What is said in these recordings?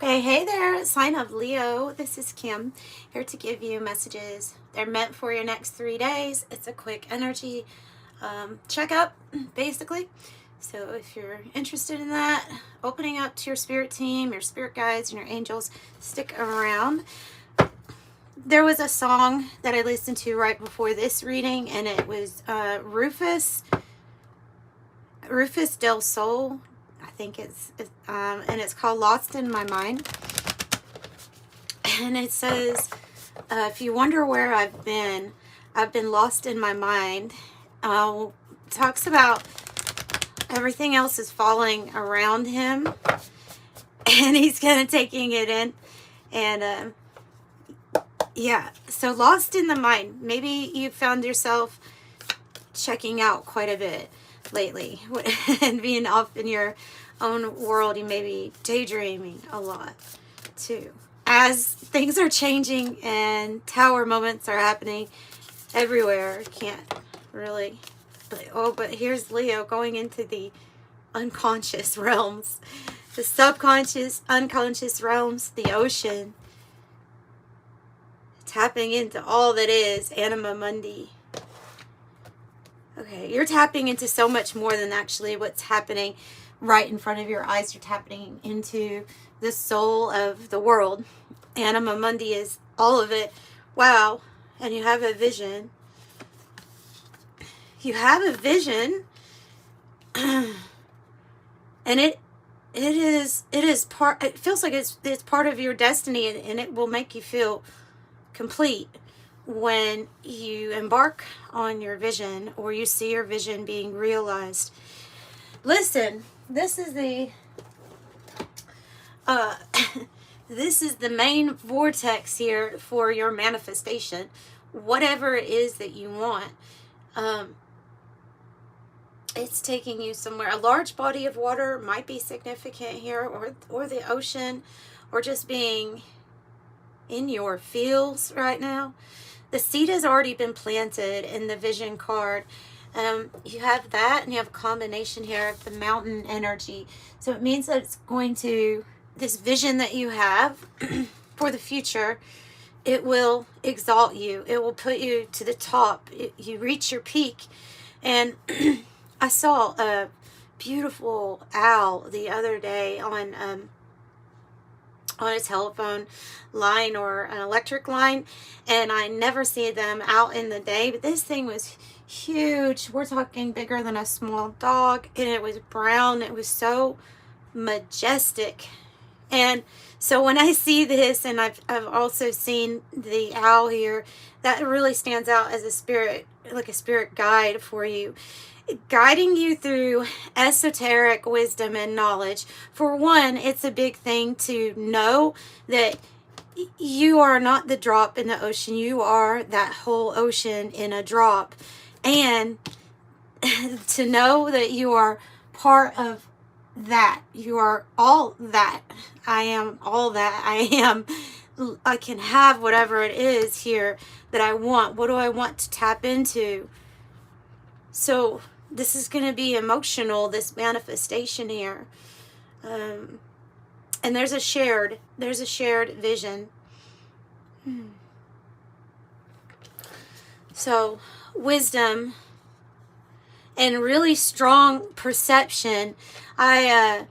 Okay, hey there, sign of Leo. This is Kim, here to give you messages. They're meant for your next 3 days. It's a quick energy checkup, basically. So if you're interested in that, opening up to your spirit team, your spirit guides, and your angels, stick around. There was a song that I listened to right before this reading, and it was Rufus Del Sol. I think and it's called Lost in My Mind. And it says, if you wonder where I've been lost in my mind. Talks about everything else is falling around him, and he's kind of taking it in. And yeah, so lost in the mind. Maybe you found yourself checking out quite a bit lately and being off in your own world. You may be daydreaming a lot too, as things are changing and tower moments are happening everywhere. Can't really, but here's Leo going into the unconscious realms, the subconscious, unconscious realms, the ocean, tapping into all that is anima mundi. Okay, you're tapping into so much more than actually what's happening right in front of your eyes. You're tapping into the soul of the world. Anima mundi is all of it. Wow. And you have a vision. You have a vision. And it feels like it's part of your destiny, and it will make you feel complete when you embark on your vision, or you see your vision being realized. Listen, this is the this is the main vortex here for your manifestation. Whatever it is that you want, it's taking you somewhere. A large body of water might be significant here, or the ocean, or just being in your feels right now. The seed has already been planted in the vision card. You have that, and you have a combination here of the mountain energy. So it means that it's going to, this vision that you have for the future, it will exalt you. It will put you to the top. You reach your peak. And I saw a beautiful owl the other day on a telephone line or an electric line, and I never see them out in the day, but this thing was huge. We're talking bigger than a small dog, and it was brown. It was so majestic. And so when I see this, and I've also seen the owl here, that really stands out as a spirit, like a spirit guide for you, guiding you through esoteric wisdom and knowledge. For one, it's a big thing to know that you are not the drop in the ocean. You are that whole ocean in a drop. And to know that you are part of that. You are all that. I am all that I am. I can have whatever it is here that I want. What do I want to tap into? So this is going to be emotional, this manifestation here. And there's a shared vision. So wisdom and really strong perception. I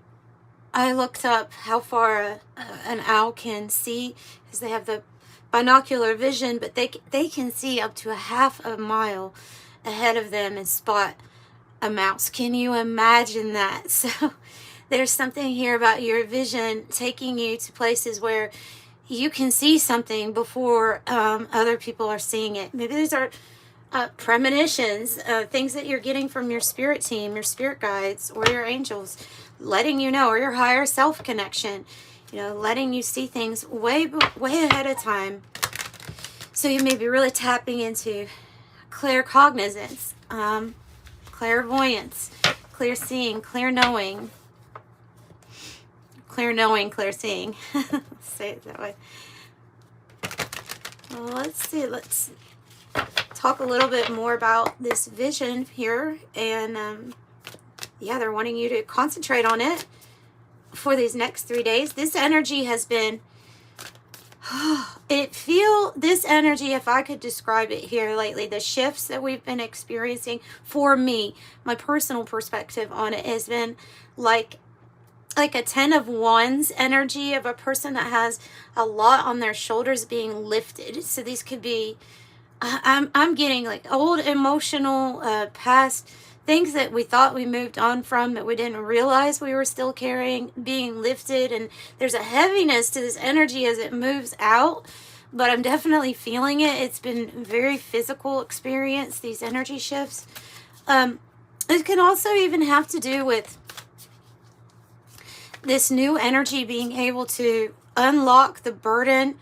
looked up how far an owl can see, because they have the binocular vision, but they can see up to a half a mile ahead of them and spot a mouse. Can you imagine that? So there's something here about your vision taking you to places where you can see something before other people are seeing it. Maybe these are premonitions, things that you're getting from your spirit team, your spirit guides, or your angels, letting you know, or your higher self connection, letting you see things way ahead of time. So you may be really tapping into claircognizance, clairvoyance, clear seeing, clear knowing, clear seeing. Say it that way. Well, let's see. Let's talk a little bit more about this vision here. And yeah, they're wanting you to concentrate on it for these next 3 days. This energy has been, this energy, if I could describe it here lately, the shifts that we've been experiencing, for me, my personal perspective on it has been like a 10 of wands energy of a person that has a lot on their shoulders being lifted. So these could be, I'm getting like old emotional past things that we thought we moved on from that we didn't realize we were still carrying being lifted. And there's a heaviness to this energy as it moves out, but I'm definitely feeling it. It's been a very physical experience, these energy shifts. It can also even have to do with this new energy being able to unlock the burden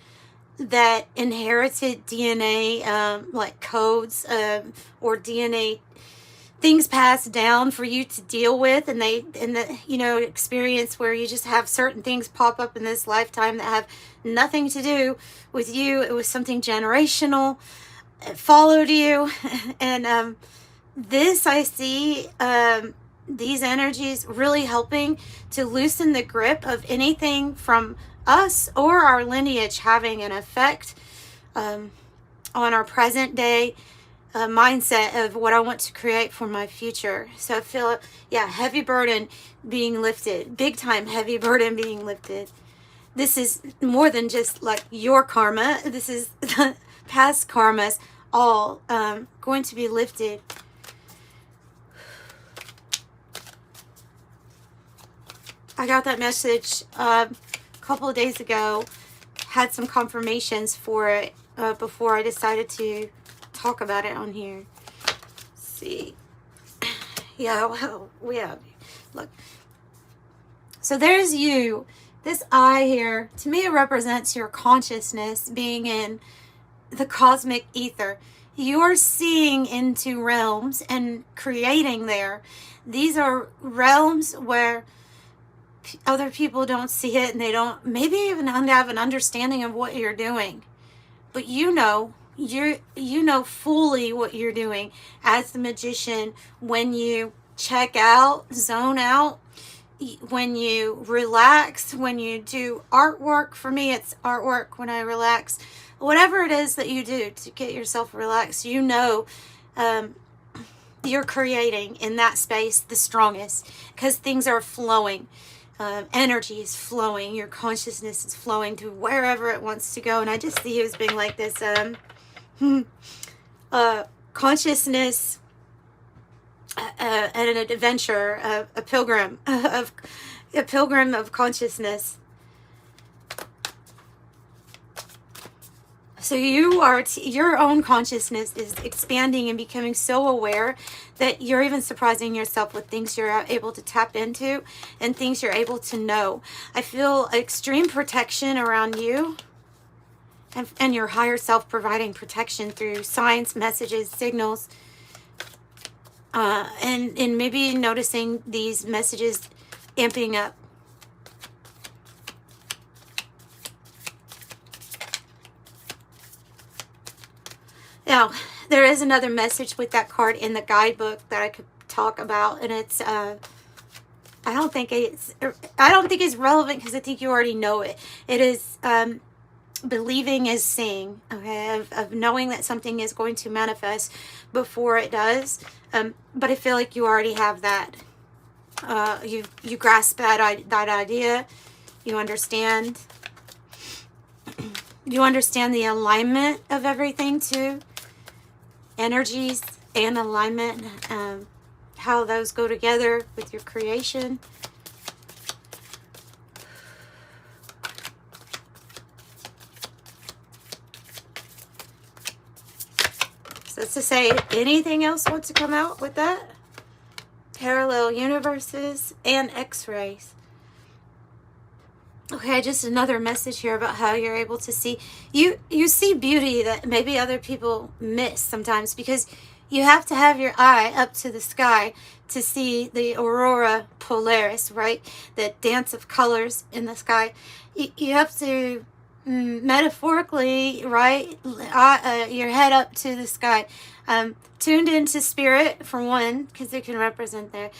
that inherited DNA, like codes, or DNA things passed down for you to deal with, and the experience where you just have certain things pop up in this lifetime that have nothing to do with you. It was something generational. It followed you, and this I see. These energies really helping to loosen the grip of anything from us or our lineage having an effect on our present day mindset of what I want to create for my future. So I feel, heavy burden being lifted, big time heavy burden being lifted. This is more than just like your karma. This is the past karmas all going to be lifted. I got that message a couple of days ago, had some confirmations for it before I decided to talk about it on here. Let's see. Yeah, well, look. So there's you. This eye here, to me it represents your consciousness being in the cosmic ether. You're seeing into realms and creating there. These are realms where other people don't see it, and they don't maybe even have an understanding of what you're doing, but you know fully what you're doing as the magician. When you check out, zone out, when you relax, when you do artwork, for me it's artwork, when I relax, whatever it is that you do to get yourself relaxed, you're creating in that space the strongest, because things are flowing. Energy is flowing, your consciousness is flowing to wherever it wants to go. And I just see you as being like this consciousness and an adventure, a pilgrim of consciousness. So you are, your own consciousness is expanding and becoming so aware that you're even surprising yourself with things you're able to tap into and things you're able to know. I feel extreme protection around you and your higher self providing protection through signs, messages, signals, and maybe noticing these messages amping up. Now, there is another message with that card in the guidebook that I could talk about, and it's I don't think it's relevant because I think you already know it. It is believing is seeing, okay, of knowing that something is going to manifest before it does. But I feel like you already have that. You grasp that idea. You understand. You understand the alignment of everything too. Energies and alignment, how those go together with your creation. So that's to say, anything else wants to come out with that? Parallel universes and X-rays. Okay, just another message here about how you're able to see. You see beauty that maybe other people miss sometimes, because you have to have your eye up to the sky to see the aurora polaris, right? The dance of colors in the sky. You have to metaphorically, right? Your head up to the sky. Tuned into spirit, for one, because it can represent their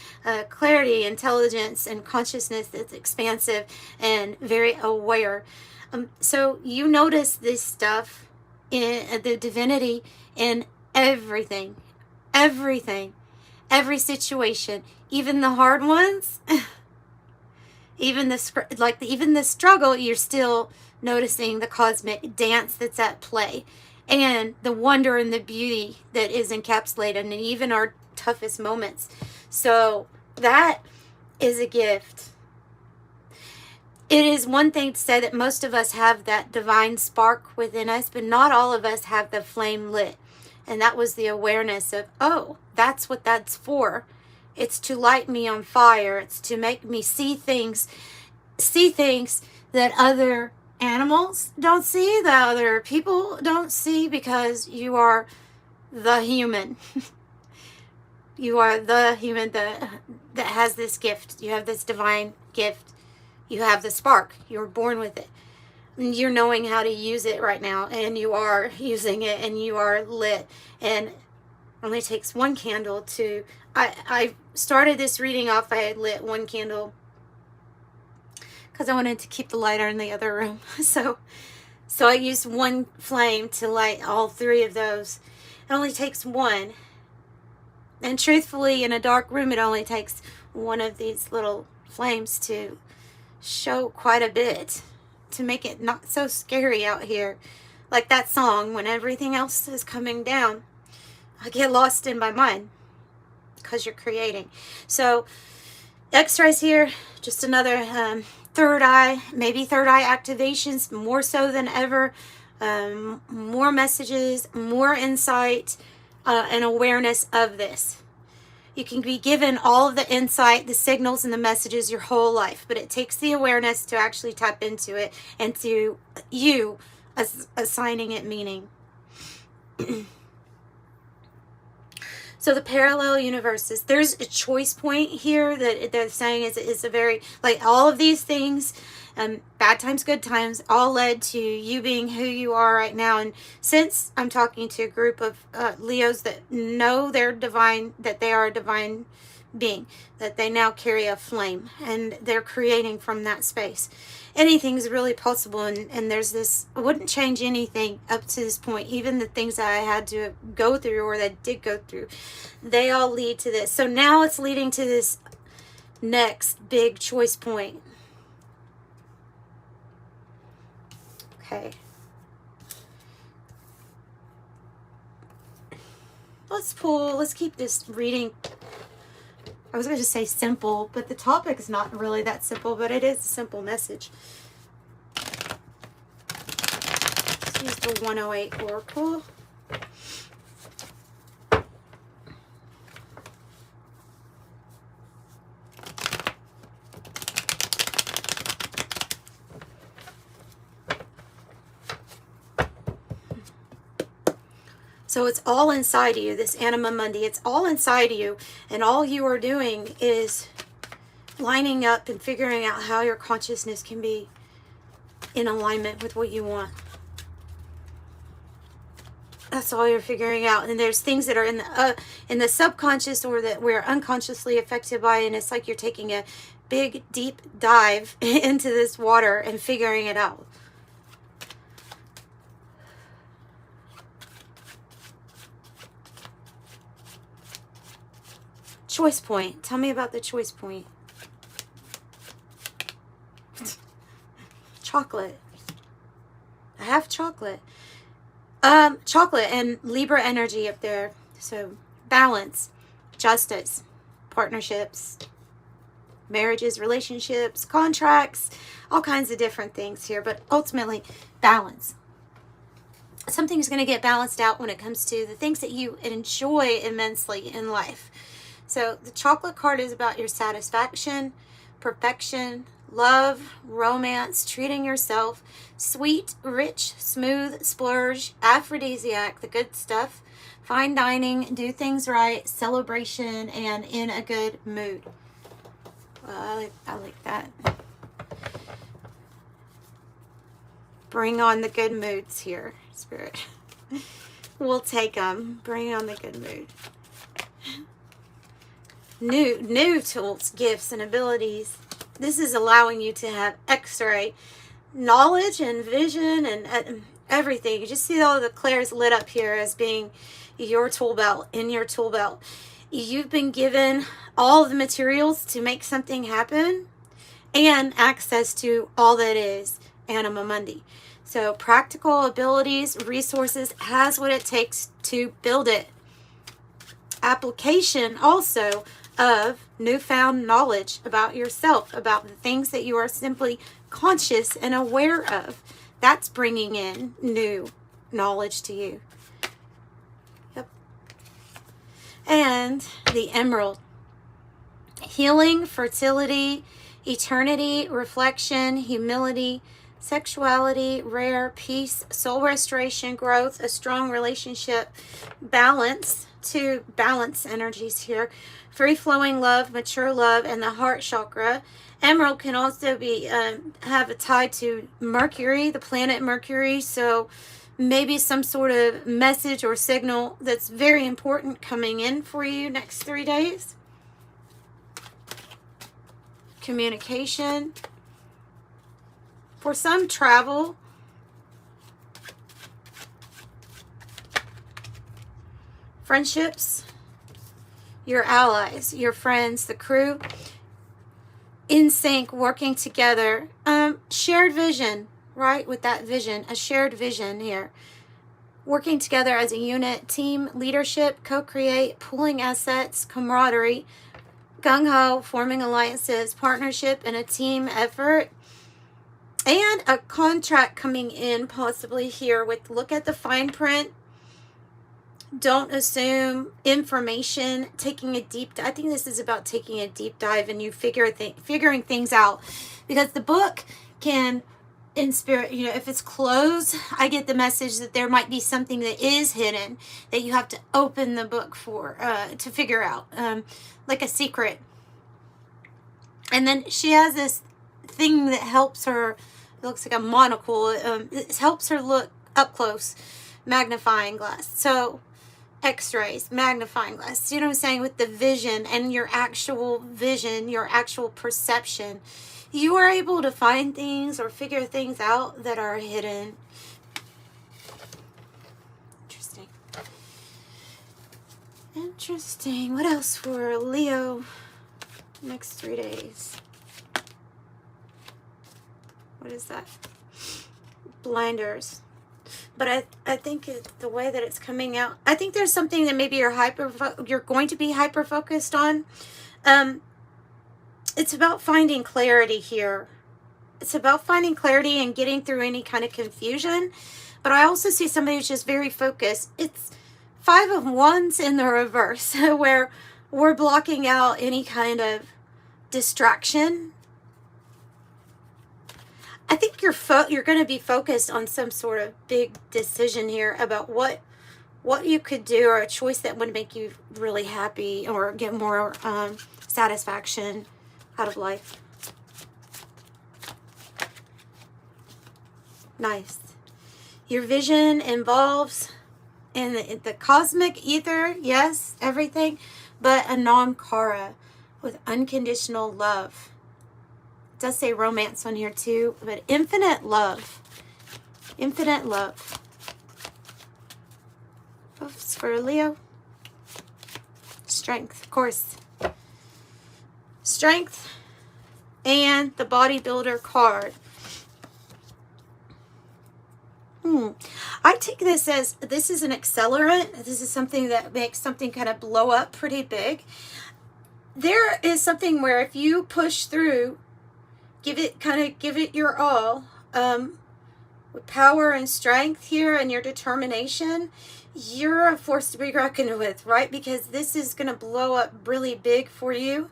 clarity, intelligence, and consciousness that's expansive and very aware. So you notice this stuff in the divinity in everything, every situation, even the hard ones, even the struggle. You're still noticing the cosmic dance that's at play, and the wonder and the beauty that is encapsulated in even our toughest moments. So that is a gift. It is one thing to say that most of us have that divine spark within us, but not all of us have the flame lit. And that was the awareness of, oh, that's what that's for. It's to light me on fire. It's to make me see things that other animals don't see, that other people don't see, because you are the human. You are the human that has this gift. You have this divine gift. You have the spark. You were born with it. And you're knowing how to use it right now, and you are using it, and you are lit. And it only takes one candle to... I started this reading off. I had lit one candle because I wanted to keep the lighter in the other room. So I used one flame to light all three of those. It only takes one. And truthfully, in a dark room, it only takes one of these little flames to show quite a bit, to make it not so scary out here. Like that song, when everything else is coming down, I get lost in my mind because you're creating. So X-rays here, just another third eye, maybe third eye activations, more so than ever. More messages, more insight, and awareness of this. You can be given all of the insight, the signals, and the messages your whole life, but it takes the awareness to actually tap into it and to you assigning it meaning. So the parallel universes, there's a choice point here that they're saying is a very, like all of these things, bad times, good times, all led to you being who you are right now. And since I'm talking to a group of Leos that know they're divine, that they are a divine being, that they now carry a flame, and they're creating from that space. Anything's really possible, and there's this, I wouldn't change anything up to this point, even the things that I had to go through or that did go through, they all lead to this. So now it's leading to this next big choice point. Okay. Let's keep this reading. I was going to say simple, but the topic is not really that simple, but it is a simple message. Let's use the 108 Oracle. So it's all inside of you, this Anima Mundi. It's all inside of you. And all you are doing is lining up and figuring out how your consciousness can be in alignment with what you want. That's all you're figuring out. And there's things that are in the subconscious, or that we're unconsciously affected by. And it's like you're taking a big, deep dive into this water and figuring it out. Choice point. Tell me about the choice point. Chocolate. I have chocolate. Chocolate and Libra energy up there. So balance, justice, partnerships, marriages, relationships, contracts, all kinds of different things here. But ultimately, balance. Something's going to get balanced out when it comes to the things that you enjoy immensely in life. So the chocolate card is about your satisfaction, perfection, love, romance, treating yourself, sweet, rich, smooth, splurge, aphrodisiac, the good stuff, fine dining, do things right, celebration, and in a good mood. Well, I like that. Bring on the good moods here, Spirit. We'll take them. Bring on the good mood. New tools, gifts, and abilities. This is allowing you to have X-ray knowledge and vision and everything. You just see all the clairs lit up here as being your tool belt, in your tool belt. You've been given all the materials to make something happen and access to all that is Anima Mundi. So practical abilities, resources, has what it takes to build it. Application also of newfound knowledge about yourself, about the things that you are simply conscious and aware of. That's bringing in new knowledge to you. Yep. And the emerald. Healing, fertility, eternity, reflection, humility, sexuality, rare, peace, soul restoration, growth, a strong relationship, balance, to balance energies here, free-flowing love, mature love, and the heart chakra. Emerald can also be have a tie to Mercury, the planet Mercury, so maybe some sort of message or signal that's very important coming in for you next 3 days. Communication. For some, travel. Friendships. Your allies, your friends, the crew. In sync, working together. Shared vision, right? With that vision, a shared vision here. Working together as a unit, team, leadership, co-create, pooling assets, camaraderie, gung-ho, forming alliances, partnership, and a team effort. And a contract coming in possibly here with, look at the fine print. Don't assume information, taking a deep dive. I think this is about taking a deep dive and you figuring things out. Because the book can, in spirit, you know, if it's closed, I get the message that there might be something that is hidden that you have to open the book for, to figure out. Like a secret. And then she has this thing that helps her, it looks like a monocle, it helps her look up close, magnifying glass. So, X-rays, magnifying glass, you know what I'm saying, with the vision and your actual vision, your actual perception, you are able to find things or figure things out that are hidden. Interesting. What else for Leo next 3 days? What is that? Blinders. But I think the way that it's coming out, I think there's something that maybe you're going to be hyper focused on. It's about finding clarity here. It's about finding clarity and getting through any kind of confusion. But I also see somebody who's just very focused. It's 5 of Wands in the reverse, where we're blocking out any kind of distraction. I think you're going to be focused on some sort of big decision here about what you could do, or a choice that would make you really happy or get more satisfaction out of life. Nice. Your vision involves in the cosmic ether, yes, everything, but a non-kara with unconditional love. It does say romance on here too, but infinite love. Infinite love. Oops, for Leo. Strength, of course. Strength and the bodybuilder card. I take this as, this is an accelerant. This is something that makes something kind of blow up pretty big. There is something where if you push through, give it your all, with power and strength here and your determination, you're a force to be reckoned with, right? Because this is going to blow up really big for you.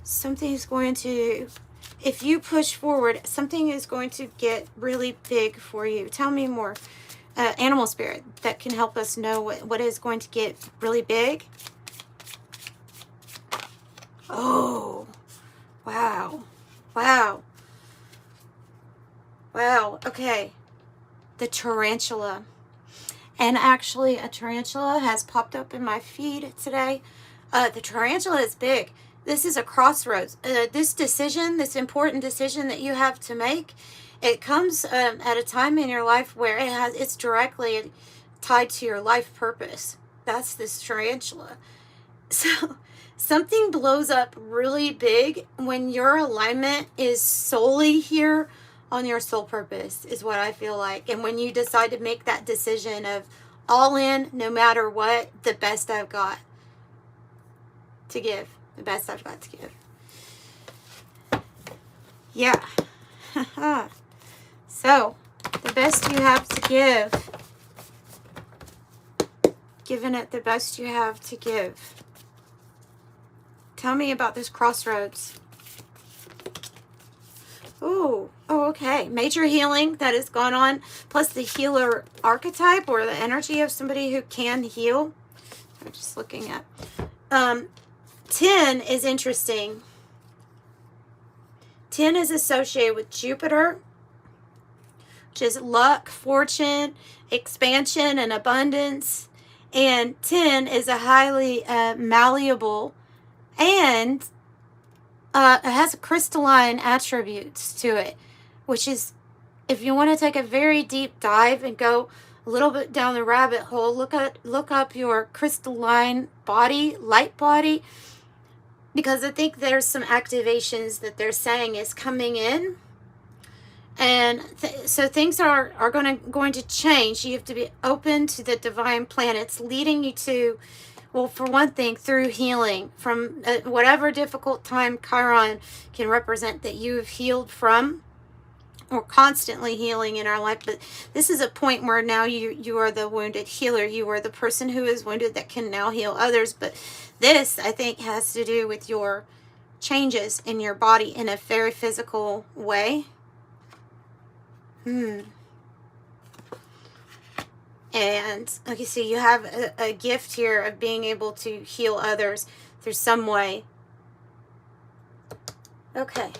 Something's going to, if you push forward, something is going to get really big for you. Tell me more. Animal spirit that can help us know what is going to get really big. Oh, wow. Okay, the tarantula. And actually, a tarantula has popped up in my feed today. The tarantula is big. This is a crossroads. This decision, this important decision that you have to make, it comes at a time in your life where it's directly tied to your life purpose. That's this tarantula. So something blows up really big when your alignment is solely here on your soul purpose, is what I feel like. And when you decide to make that decision of all in, no matter what, the best I've got to give. The best I've got to give. Yeah. So, the best you have to give. Giving it the best you have to give. Tell me about this crossroads. Oh, okay. Major healing that has gone on, plus the healer archetype or the energy of somebody who can heal. I'm just looking at. 10 is interesting. 10 is associated with Jupiter, which is luck, fortune, expansion, and abundance. And 10 is a highly malleable, and it has crystalline attributes to it, which is, if you want to take a very deep dive and go a little bit down the rabbit hole, look up your crystalline body, light body, because I think there's some activations that they're saying is coming in. And so things are going to change. You have to be open to the divine plan. It's leading you to, well, for one thing, through healing from whatever difficult time Chiron can represent that you've healed from. We're constantly healing in our life, but this is a point where now you are the wounded healer. You are the person who is wounded that can now heal others. But this, I think, has to do with your changes in your body in a very physical way. And like you see, you have a gift here of being able to heal others through some way. Okay.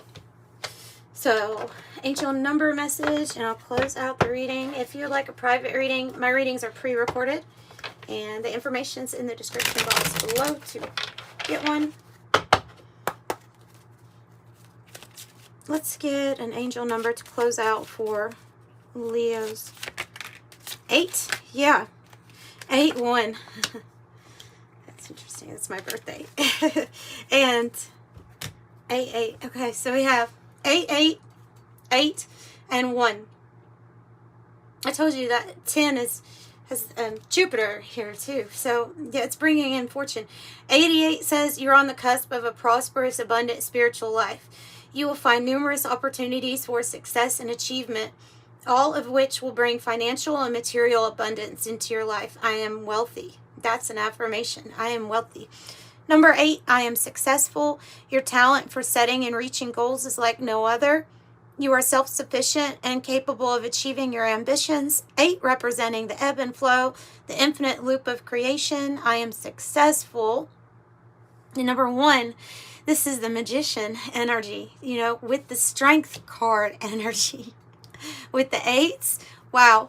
So, angel number message, and I'll close out the reading. If you'd like a private reading, my readings are pre-recorded, and the information's in the description box below to get one. Let's get an angel number to close out for Leo's. 8, yeah, 8-1. That's interesting. It's my birthday. And 8-8. Okay, so we have 8-8, 8, and 1. I told you that 10 has Jupiter here too. So yeah, it's bringing in fortune. 88 says you're on the cusp of a prosperous, abundant spiritual life. You will find numerous opportunities for success and achievement, all of which will bring financial and material abundance into your life. I am wealthy. That's an affirmation. I am wealthy. Number 8, I am successful. Your talent for setting and reaching goals is like no other. You are self-sufficient and capable of achieving your ambitions. 8 representing the ebb and flow, the infinite loop of creation. I am successful. And number 1, this is the magician energy, you know, with the strength card energy. With the 8s, wow.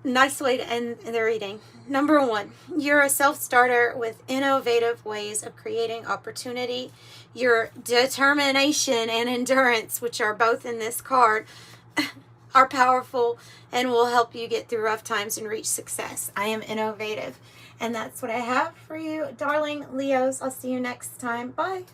Nice way to end the reading. Number 1, you're a self-starter with innovative ways of creating opportunity. Your determination and endurance, which are both in this card, are powerful and will help you get through rough times and reach success. I am innovative. And that's what I have for you, darling Leos. I'll see you next time. Bye.